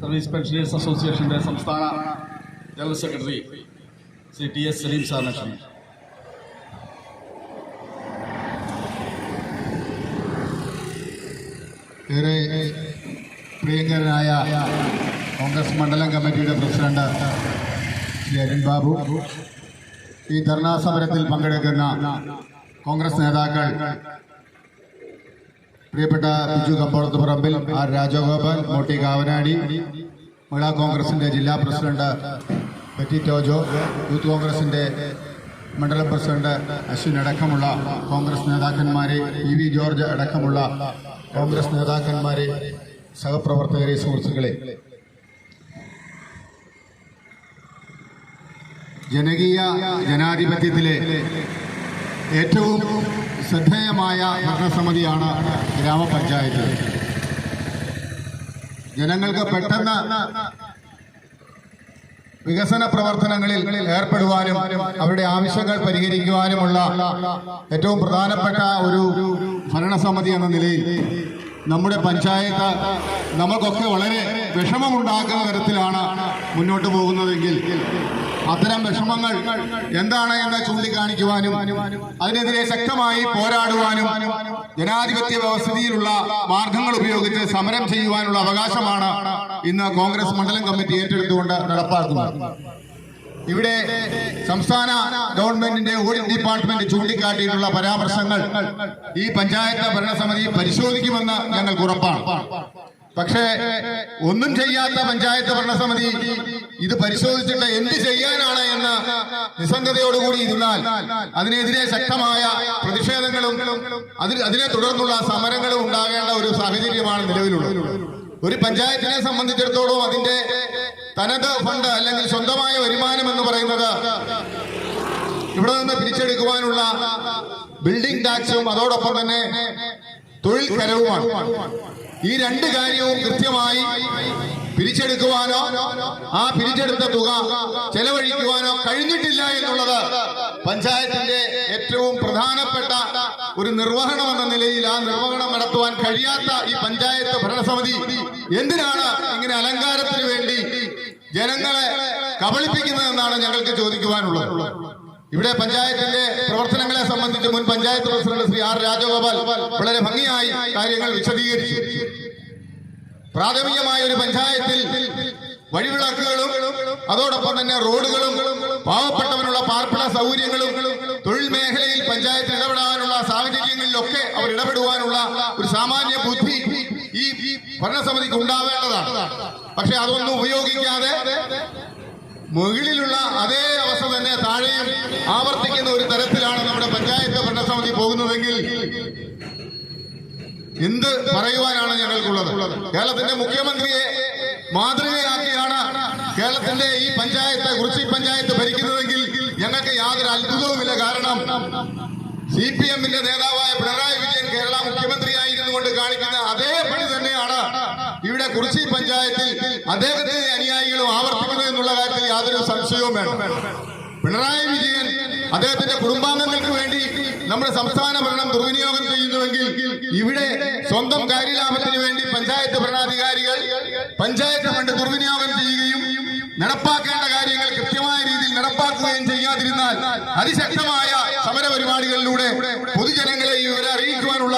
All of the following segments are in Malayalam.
സർവീസ് പെൻഷനേഴ്സ് അസോസിയേഷൻ്റെ സംസ്ഥാന general secretary Shri T S. Saleem സാറിനെ ക്ഷണിച്ചു. ഏറെ പ്രിയങ്കരനായ കോൺഗ്രസ് മണ്ഡലം കമ്മിറ്റിയുടെ പ്രസിഡന്റ് ശ്രീ അരുൺ ബാബു, ഈ ധർണാ സമരത്തിൽ പങ്കെടുക്കുന്ന കോൺഗ്രസ് നേതാക്കൾ പ്രിയപ്പെട്ട ബിജു കമ്പോളത്ത് പറമ്പിൽ, ആർ രാജഗോപാൽ, മോട്ടി കാവനാടി, മഹിളാ കോൺഗ്രസിൻ്റെ ജില്ലാ പ്രസിഡന്റ് പെറ്റി ടോജോ, യൂത്ത് കോൺഗ്രസിൻ്റെ മണ്ഡലം പ്രസിഡന്റ് അശ്വിൻ അടക്കമുള്ള കോൺഗ്രസ് നേതാക്കന്മാരെ, ഇ വി ജോർജ് അടക്കമുള്ള കോൺഗ്രസ് നേതാക്കന്മാരെ, സഹപ്രവർത്തകരെ, സുഹൃത്തുക്കളെ, ജനകീയ ജനാധിപത്യത്തിലെ ഏറ്റവും ശ്രദ്ധേയമായ ഭരണസമിതിയാണ് ഗ്രാമപഞ്ചായത്ത്. ജനങ്ങൾക്ക് പെട്ടെന്ന് വികസന പ്രവർത്തനങ്ങളിൽ ഏർപ്പെടുവാനും അവരുടെ ആവശ്യങ്ങൾ പരിഹരിക്കുവാനുമുള്ള ഏറ്റവും പ്രധാനപ്പെട്ട ഒരു ഭരണസമിതി എന്ന നിലയിൽ നമ്മുടെ പഞ്ചായത്ത് നമുക്കൊക്കെ വളരെ വിഷമമുണ്ടാക്കുന്ന തരത്തിലാണ് മുന്നോട്ട് പോകുന്നതെങ്കിൽ അത്തരം വിഷമങ്ങൾ എന്താണ് എന്ന് ചൂണ്ടിക്കാണിക്കുവാനും അതിനെതിരെ ശക്തമായി പോരാടുവാനും ജനാധിപത്യ വ്യവസ്ഥിതിയിലുള്ള മാർഗങ്ങൾ ഉപയോഗിച്ച് സമരം ചെയ്യുവാനുള്ള അവകാശമാണ് ഇന്ന് കോൺഗ്രസ് മണ്ഡലം കമ്മിറ്റി ഏറ്റെടുത്തുകൊണ്ട് നടപ്പാക്കുന്നത്. ഇവിടെ സംസ്ഥാന ഗവൺമെന്റിന്റെ ഓഡിറ്റ് ഡിപ്പാർട്ട്മെന്റ് ചൂണ്ടിക്കാട്ടിയിട്ടുള്ള പരാമർശങ്ങൾ ഈ പഞ്ചായത്ത് ഭരണസമിതി പരിശോധിക്കുമെന്ന് ഞങ്ങൾക്ക് ഉറപ്പാണ്. പക്ഷേ ഒന്നും ചെയ്യാത്ത പഞ്ചായത്ത് ഭരണസമിതി ഇത് പരിശോധിച്ചിട്ട് എന്ത് ചെയ്യാനാണ് എന്ന് നിസ്സംഗതയോടുകൂടി ഇരുന്നാൽ അതിനെതിരെ ശക്തമായ പ്രതിഷേധങ്ങളും അതിനെ തുടർന്നുള്ള സമരങ്ങളും ഉണ്ടാകേണ്ട ഒരു സാഹചര്യമാണ് നിലവിലുള്ളത്. ഒരു പഞ്ചായത്തിനെ സംബന്ധിച്ചിടത്തോളം അതിന്റെ തനത് ഫണ്ട് അല്ലെങ്കിൽ സ്വന്തമായ വരുമാനം എന്ന് പറയുന്നത് ഇവിടെ നിന്ന് പിരിച്ചെടുക്കുവാനുള്ള ബിൽഡിംഗ് ടാക്സും അതോടൊപ്പം തന്നെ തൊഴിൽ കരവുമാണ്. ഈ രണ്ട് കാര്യവും കൃത്യമായി പിരിച്ചെടുക്കുവാനോ ആ പിരിച്ചെടുത്ത തുക ചെലവഴിക്കുവാനോ കഴിഞ്ഞിട്ടില്ല എന്നുള്ളത് പഞ്ചായത്തിന്റെ ഏറ്റവും പ്രധാനപ്പെട്ട ഒരു നിർവഹണം എന്ന നിലയിൽ ആ നിർവഹണം നടത്തുവാൻ കഴിയാത്ത ഈ പഞ്ചായത്ത് ഭരണസമിതി എന്തിനാണ് ഇങ്ങനെ അലങ്കാരത്തിന് വേണ്ടി ജനങ്ങളെ കബളിപ്പിക്കുന്നതെന്നാണ് ഞങ്ങൾക്ക് ചോദിക്കുവാനുള്ളത്. ഇവിടെ പഞ്ചായത്തിന്റെ പ്രവർത്തനങ്ങളെ സംബന്ധിച്ച് മുൻ പഞ്ചായത്ത് പ്രസിഡന്റ് ശ്രീ ആർ രാജഗോപാൽ വളരെ ഭംഗിയായി കാര്യങ്ങൾ വിശദീകരിച്ചു. പ്രാഥമികമായ ഒരു പഞ്ചായത്തിൽ വഴിവിളക്കുകളും അതോടൊപ്പം തന്നെ റോഡുകളും പാവപ്പെട്ടവനുള്ള പാർപ്പിട സൗകര്യങ്ങളും തൊഴിൽ മേഖലയിൽ പഞ്ചായത്ത് ഇടപെടാനുള്ള സാഹചര്യങ്ങളിലൊക്കെ അവർ ഇടപെടുവാനുള്ള ഒരു സാമാന്യ ബുദ്ധി ഈ ഭരണസമിതിക്ക് ഉണ്ടാവേണ്ടതാണ്. പക്ഷെ അതൊന്നും ഉപയോഗിക്കാതെ മുകളിലുള്ള അതേ അവസ്ഥ തന്നെ താഴെയും ആവർത്തിക്കുന്ന ഒരു തരത്തിലാണ് നമ്മുടെ പഞ്ചായത്ത് ഭരണസമിതി പോകുന്നതെങ്കിൽ എന്ത് പറയുവാനാണ് ഞങ്ങൾക്കുള്ളത്? കേരളത്തിന്റെ മുഖ്യമന്ത്രിയെ മാതൃകയാക്കിയാണ് കേരളത്തിന്റെ ഈ പഞ്ചായത്ത്, കുറിച്ചി പഞ്ചായത്ത് ഭരിക്കുന്നതെങ്കിൽ ഞങ്ങൾക്ക് യാതൊരു അത്ഭുതവുമില്ല. കാരണം CPM-ന്റെ നേതാവായ പിണറായി വിജയൻ കേരള മുഖ്യമന്ത്രിയായിരുന്നു കൊണ്ട് കാണിക്കുന്ന അതേപടി തന്നെയാണ് ഇവിടെ കുറിച്ചി പഞ്ചായത്തിൽ അദ്ദേഹത്തിന്റെ അനുയായികളും ആവർത്തിക്കുന്നത് എന്നുള്ള കാര്യത്തിൽ യാതൊരു സംശയവും വേണം. പിണറായി വിജയൻ അദ്ദേഹത്തിന്റെ കുടുംബാംഗങ്ങൾക്ക് വേണ്ടി നമ്മുടെ സംസ്ഥാന ഭരണം ദുർവിനിയോഗം ചെയ്യുന്നുവെങ്കിൽ ഇവിടെ സ്വന്തം കാര്യലാഭത്തിന് വേണ്ടി പഞ്ചായത്ത് ഭരണാധികാരികൾ പഞ്ചായത്ത് ഫണ്ട് ദുർവിനിയോഗം ചെയ്യുകയും നടപ്പാക്കേണ്ട കാര്യങ്ങൾ കൃത്യമായ രീതിയിൽ നടപ്പാക്കുകയും ചെയ്യാതിരുന്നാൽ അതിശക്തമായ സമര പരിപാടികളിലൂടെ പൊതുജനങ്ങളെ ഇവരെ അറിയിക്കുവാനുള്ള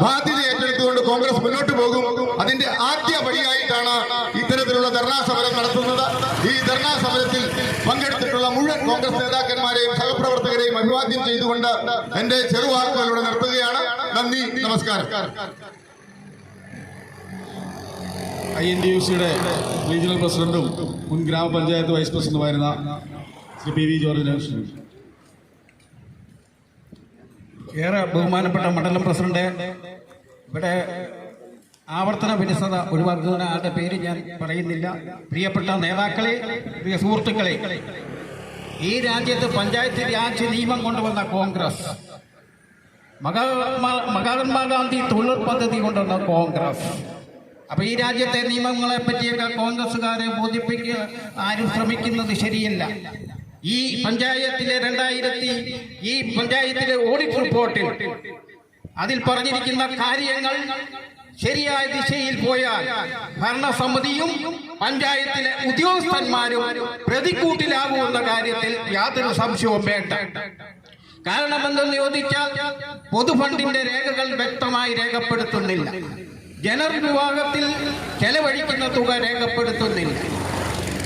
ബാധ്യത ഏറ്റെടുത്തുകൊണ്ട് കോൺഗ്രസ് മുന്നോട്ട് പോകും. അതിന്റെ ആദ്യ പടിയായിട്ടാണ് ഇത്തരത്തിലുള്ള ധർണാ സമരം നടത്തുന്നത്. ഈ ധർണാ സമരത്തിൽ പങ്കെടുത്തിട്ടുള്ള മുഴുവൻ കോൺഗ്രസ് നേതാക്കന്മാരെയും സഹപ്രവർത്തകരെയും അഭിവാദ്യം ചെയ്തുകൊണ്ട് എന്റെ ചെറുവാക്കുകളിലൂടെ നിർത്തുകയാണ്. നന്ദി, നമസ്കാരം. INTUC-യുടെ റീജിയണൽ പ്രസിഡന്റും മുൻ ഗ്രാമപഞ്ചായത്ത് വൈസ് പ്രസിഡന്റുമായിരുന്ന ശ്രീ പി.വി. ജോർജിനെ ക്ഷണിച്ചു. ഏറെ ബഹുമാനപ്പെട്ട മണ്ഡലം പ്രസിഡന്റ്, ഇവിടെ ആവർത്തന വിരസത ഒഴിവാക്കുന്ന ആളുടെ പേര് ഞാൻ പറയുന്നില്ല. പ്രിയപ്പെട്ട നേതാക്കളെ, പ്രിയ സുഹൃത്തുക്കളെ, ഈ രാജ്യത്ത് പഞ്ചായത്ത് രാജ് നിയമം കൊണ്ടുവന്ന കോൺഗ്രസ്, മഹാത്മാഗാന്ധി തൊഴിൽ പദ്ധതി കൊണ്ടുവന്ന കോൺഗ്രസ്. അപ്പൊ ഈ രാജ്യത്തെ നിയമങ്ങളെ പറ്റിയൊക്കെ കോൺഗ്രസ്സുകാരെ ബോധിപ്പിക്കുക ആരും ശ്രമിക്കുന്നത് ശരിയല്ല. ഈ പഞ്ചായത്തിലെ ഈ പഞ്ചായത്തിലെ ഓഡിറ്റ് റിപ്പോർട്ടിൽ അതിൽ പറഞ്ഞിരിക്കുന്ന കാര്യങ്ങൾ ശരിയായ ദിശയിൽ പോയാൽ ഭരണസമിതിയും പഞ്ചായത്തിലെ ഉദ്യോഗസ്ഥന്മാരും പ്രതിക്കൂട്ടിലാകുമെന്ന കാര്യത്തിൽ യാതൊരു സംശയവും വേണ്ട. കാരണം എന്തെന്ന് ചോദിച്ചാൽ പൊതുഫണ്ടിന്റെ രേഖകൾ വ്യക്തമായി രേഖപ്പെടുത്തുന്നില്ല. ജനറൽ വിഭാഗത്തിൽ ചെലവഴിക്കുന്ന തുക രേഖപ്പെടുത്തുന്നില്ല.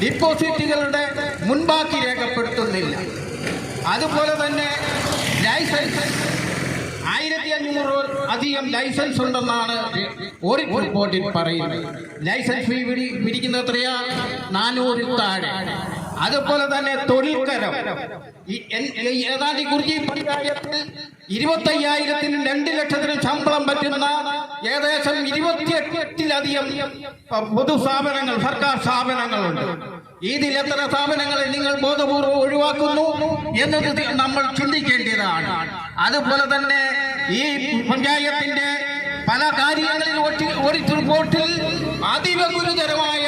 ഡിപ്പോസിറ്റുകളുടെ മുൻപാക്കി രേഖപ്പെടുത്തുന്നില്ല. അതുപോലെ തന്നെ ലൈസൻസ് 1500 അധികം ലൈസൻസ് ഉണ്ടെന്നാണ് ഓഡിറ്റ് റിപ്പോർട്ടിൽ പറയുന്നത്. ലൈസൻസ് ഫീ പിടിക്കുന്നത് എത്രയാ? 400 താഴെ. അതുപോലെ തന്നെ തൊഴിൽക്കരം ഏതാണ്ട് കുറിച്ചി പഞ്ചായത്തിൽ 25,000-നും 2 ലക്ഷത്തിനും ശമ്പളം പറ്റുന്ന ഏകദേശം 28-ലധികം പൊതുസ്ഥാപനങ്ങൾ, സർക്കാർ സ്ഥാപനങ്ങളുണ്ട്. ഇതിൽ എത്ര സ്ഥാപനങ്ങളെ നിങ്ങൾ ബോധപൂർവ്വം ഒഴിവാക്കുന്നു എന്നത് നമ്മൾ ചിന്തിക്കേണ്ടതാണ്. അതുപോലെ തന്നെ ഈ പഞ്ചായത്തിന്റെ പല കാര്യങ്ങളിൽ ഓഡിറ്റ് റിപ്പോർട്ടിൽ അതീവ ഗുരുതരമായ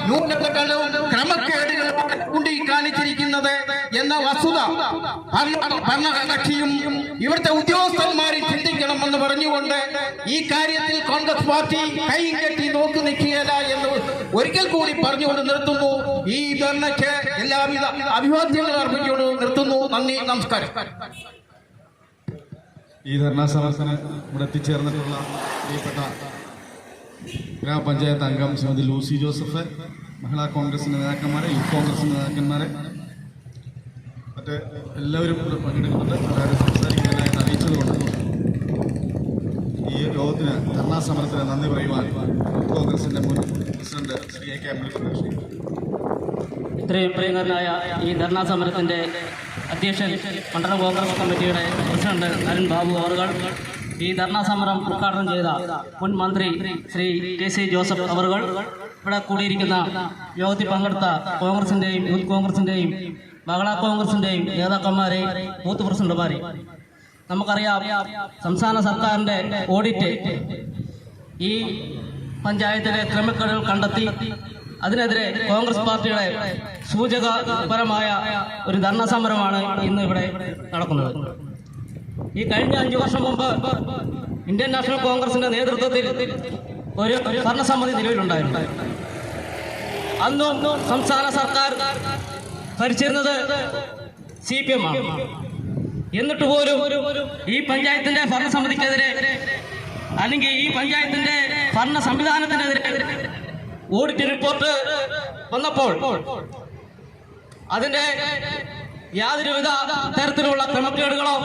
ന്യൂനതകളും ക്രമക്കേടുകളും ചൂണ്ടിക്കാണിച്ചിരിക്കുന്നത് എന്ന വസ്തുത ഭരണകക്ഷിയും ഇവിടുത്തെ ഉദ്യോഗസ്ഥന്മാരും ചിന്തിക്കണമെന്ന് പറഞ്ഞുകൊണ്ട് ഈ കാര്യത്തിൽ കോൺഗ്രസ് പാർട്ടി കൈ കെട്ടി നോക്കി നിൽക്കുകയില്ല എന്ന് ഒരിക്കൽ കൂടി പറഞ്ഞുകൊണ്ട് നിർത്തുന്നു. ഈ ധർണയ്ക്ക് എല്ലാവിധ അഭിവാദ്യങ്ങളും അർപ്പിച്ചുകൊണ്ട് നിർത്തുന്നു. നന്ദി, നമസ്കാരം. ഈ ധർണാ സമരത്തിന് ഇവിടെ എത്തിച്ചേർന്നിട്ടുള്ള പ്രിയപ്പെട്ട ഗ്രാമപഞ്ചായത്ത് അംഗം ശ്രീമതി ലൂസി ജോസഫ്, മഹിളാ കോൺഗ്രസിൻ്റെ നേതാക്കന്മാരെ, യൂത്ത് കോൺഗ്രസിൻ്റെ നേതാക്കന്മാരെ, മറ്റ് എല്ലാവരും ഇവിടെ പങ്കെടുക്കുന്നുണ്ട്. അവരെ സംസാരിക്കാനായിട്ട് അറിയിച്ചതുകൊണ്ട് ഈ യോഗത്തിന് ധർണാ സമരത്തിന് നന്ദി പറയുവാൻ യൂത്ത് കോൺഗ്രസിൻ്റെ മുൻ president Shri A K Ambedkar. ഇത്രയും പ്രിയങ്കരനായ ഈ ധർണാ സമരത്തിൻ്റെ അധ്യക്ഷൻ മണ്ഡലം കോൺഗ്രസ് കമ്മിറ്റിയുടെ പ്രസിഡന്റ് അരുൺ ബാബു അവർ, ഈ ധർണാ സമരം ഉദ്ഘാടനം ചെയ്ത മുൻ മന്ത്രി ശ്രീ കെ.സി. ജോസഫ് അവർ, ഇവിടെ കൂടിയിരിക്കുന്ന യോഗത്തിൽ പങ്കെടുത്ത കോൺഗ്രസിൻ്റെയും യൂത്ത് കോൺഗ്രസിൻ്റെയും മഹിളാ കോൺഗ്രസിൻ്റെയും നേതാക്കന്മാരെ, ബൂത്ത് പ്രസിഡന്റുമാരെ, നമുക്കറിയാം സംസ്ഥാന സർക്കാരിൻ്റെ ഓഡിറ്റ് ഈ പഞ്ചായത്തിലെ ക്രമക്കേടുകൾ കണ്ടെത്തി അതിനെതിരെ കോൺഗ്രസ് പാർട്ടിയുടെ സൂചകപരമായ ഒരു ധർണാ സമരമാണ് ഇന്ന് ഇവിടെ നടക്കുന്നത്. ഈ കഴിഞ്ഞ 5 വർഷം മുമ്പ് ഇന്ത്യൻ നാഷണൽ കോൺഗ്രസിന്റെ നേതൃത്വത്തിൽ ഒരു ഭരണസമിതി നിലവിലുണ്ടായിരുന്നു. അന്നും സംസ്ഥാന സർക്കാർ ഭരിച്ചിരുന്നത് CPM ആണ്. എന്നിട്ട് പോലും ഈ പഞ്ചായത്തിന്റെ ഭരണസമിതിക്കെതിരെ അല്ലെങ്കിൽ ഈ പഞ്ചായത്തിന്റെ ഭരണ സംവിധാനത്തിനെതിരെ ഓഡിറ്റ് റിപ്പോർട്ട് വന്നപ്പോൾ അതിന്റെ യാതൊരുവിധ തരത്തിലുള്ള ക്രമക്കേടുകളോ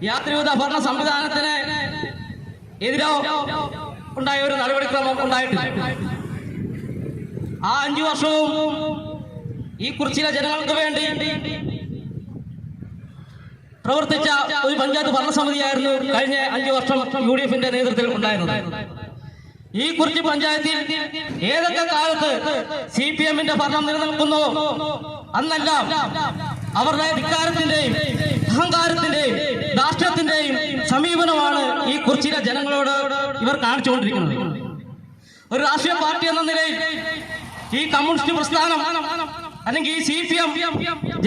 യാതൊരുവിധ ഭരണ സംവിധാനത്തിന് എതിരോ ഉണ്ടായ ഒരു നടപടിക്രമം ഉണ്ടായിട്ടില്ല. ആ 5 വർഷവും ഈ കുറിച്ചിലെ ജനങ്ങൾക്ക് വേണ്ടി പ്രവർത്തിച്ച ഒരു പഞ്ചായത്ത് ഭരണസമിതിയായിരുന്നു കഴിഞ്ഞ 5 വർഷം UDF-ന്റെ നേതൃത്വത്തിൽ ഉണ്ടായിരുന്നത്. ഈ കുറിച്ചി പഞ്ചായത്തിൽ ഏതൊക്കെ കാലത്ത് CPM-ന്റെ ഭരണം നിലനിൽക്കുന്നു അന്നെല്ലാം അവരുടെ ധിക്കാരത്തിന്റെയും അഹങ്കാരത്തിന്റെയും രാഷ്ട്രീയത്തിന്റെയും സമീപനമാണ് ഈ കുറിച്ചിയിലെ ജനങ്ങളോട് ഇവർ കാണിച്ചുകൊണ്ടിരിക്കുന്നത്. ഒരു രാഷ്ട്രീയ പാർട്ടി എന്ന നിലയിൽ ഈ കമ്മ്യൂണിസ്റ്റ് പ്രസ്ഥാനം അല്ലെങ്കിൽ ഈ CPM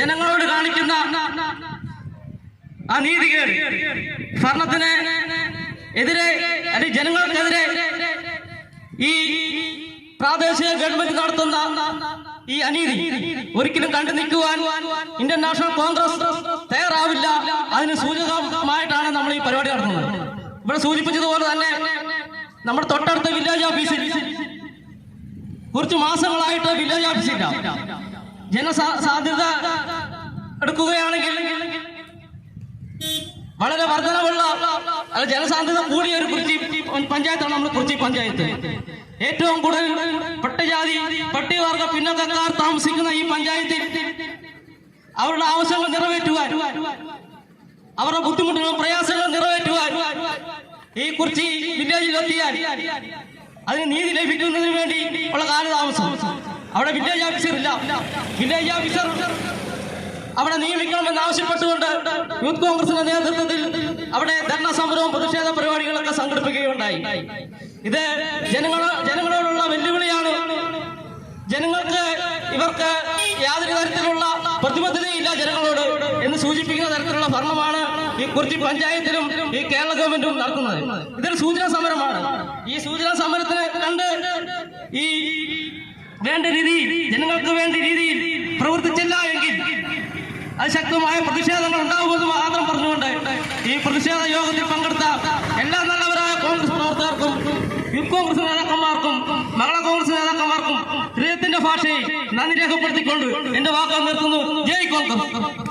ജനങ്ങളോട് കാണിക്കുന്ന ആ നീതികേട്, ഭരണത്തിന് എതിരെ അല്ലെങ്കിൽ ജനങ്ങൾക്കെതിരെ ഈ പ്രാദേശിക ഗവൺമെന്റ് നടത്തുന്ന ഈ അനീതി ഒരിക്കലും കണ്ടു നിൽക്കുവാൻ ഇന്ത്യൻ നാഷണൽ കോൺഗ്രസ് തയ്യാറാവില്ല. അതിന് സൂചകമായിട്ടാണ് നമ്മൾ ഈ പരിപാടി നടത്തുന്നത്. ഇവിടെ സൂചിപ്പിച്ചതുപോലെ തന്നെ നമ്മുടെ തൊട്ടടുത്ത വില്ലേജ് ഓഫീസിൽ കുറച്ച് മാസങ്ങളായിട്ട് വില്ലേജ് ഓഫീസില്ല. ജനസാധ്യത എടുക്കുകയാണെങ്കിൽ വളരെ വർധനവുള്ള ജനസാന്ദ്രത കൂടിയ ഒരു കുറിച്ചി പഞ്ചായത്താണ് നമ്മൾ കുറിച്ചി പഞ്ചായത്ത്. ഏറ്റവും കൂടുതൽ പട്ടികജാതി പട്ടികവർഗ പിന്നോക്കക്കാർ താമസിക്കുന്ന ഈ പഞ്ചായത്തിൽ അവരുടെ ആവശ്യങ്ങൾ നിറവേറ്റുവാൻ, അവരുടെ ബുദ്ധിമുട്ടുകളും പ്രയാസങ്ങളും നിറവേറ്റുവാൻ ഈ കുറിച്ചി വില്ലേജിലെത്തിയാൽ അതിന് നീതി ലഭിക്കുന്നതിന് വേണ്ടി ഉള്ള കാലതാമസം. അവിടെ വില്ലേജ് ഓഫീസർ ഇല്ല. വില്ലേജ് ഓഫീസർ അവിടെ നിയമിക്കണമെന്ന് ആവശ്യപ്പെട്ടുകൊണ്ട് യൂത്ത് കോൺഗ്രസിന്റെ നേതൃത്വത്തിൽ അവിടെ ധർണാ സമരവും പ്രതിഷേധ പരിപാടികളൊക്കെ സംഘടിപ്പിക്കുകയുണ്ടായി. ഇത് ജനങ്ങളോടുള്ള വെല്ലുവിളിയാണ്. ജനങ്ങൾക്ക് ഇവർക്ക് യാതൊരു തരത്തിലുള്ള പ്രതിബദ്ധതയില്ല ജനങ്ങളോട് എന്ന് സൂചിപ്പിക്കുന്ന തരത്തിലുള്ള ഭരണമാണ് ഈ കുറിച്ചി പഞ്ചായത്തിലും ഈ കേരള ഗവൺമെന്റും നടത്തുന്നത്. ഇതൊരു സൂചനാ സമരമാണ്. ഈ സൂചനാ സമരത്തിന് കണ്ട് ഈ വേണ്ട രീതിയിൽ ജനങ്ങൾക്ക് വേണ്ട രീതിയിൽ പ്രവർത്തിച്ചില്ല എങ്കിൽ അതിശക്തമായ പ്രതിഷേധങ്ങൾ ഉണ്ടാകുമെന്ന് മാത്രം പറഞ്ഞുകൊണ്ട് ഈ പ്രതിഷേധ യോഗത്തിൽ പങ്കെടുത്ത എല്ലാ നല്ലവരായ കോൺഗ്രസ് പ്രവർത്തകർക്കും യൂത്ത് കോൺഗ്രസ് നേതാക്കന്മാർക്കും മഹിളാ കോൺഗ്രസ് നേതാക്കന്മാർക്കും ഹൃദയത്തിന്റെ ഭാഷയിൽ നന്ദി രേഖപ്പെടുത്തിക്കൊണ്ട് എന്റെ വാക്കുകൾ നിർത്തുന്നു. ജയ് കോൺഗ്രസ്.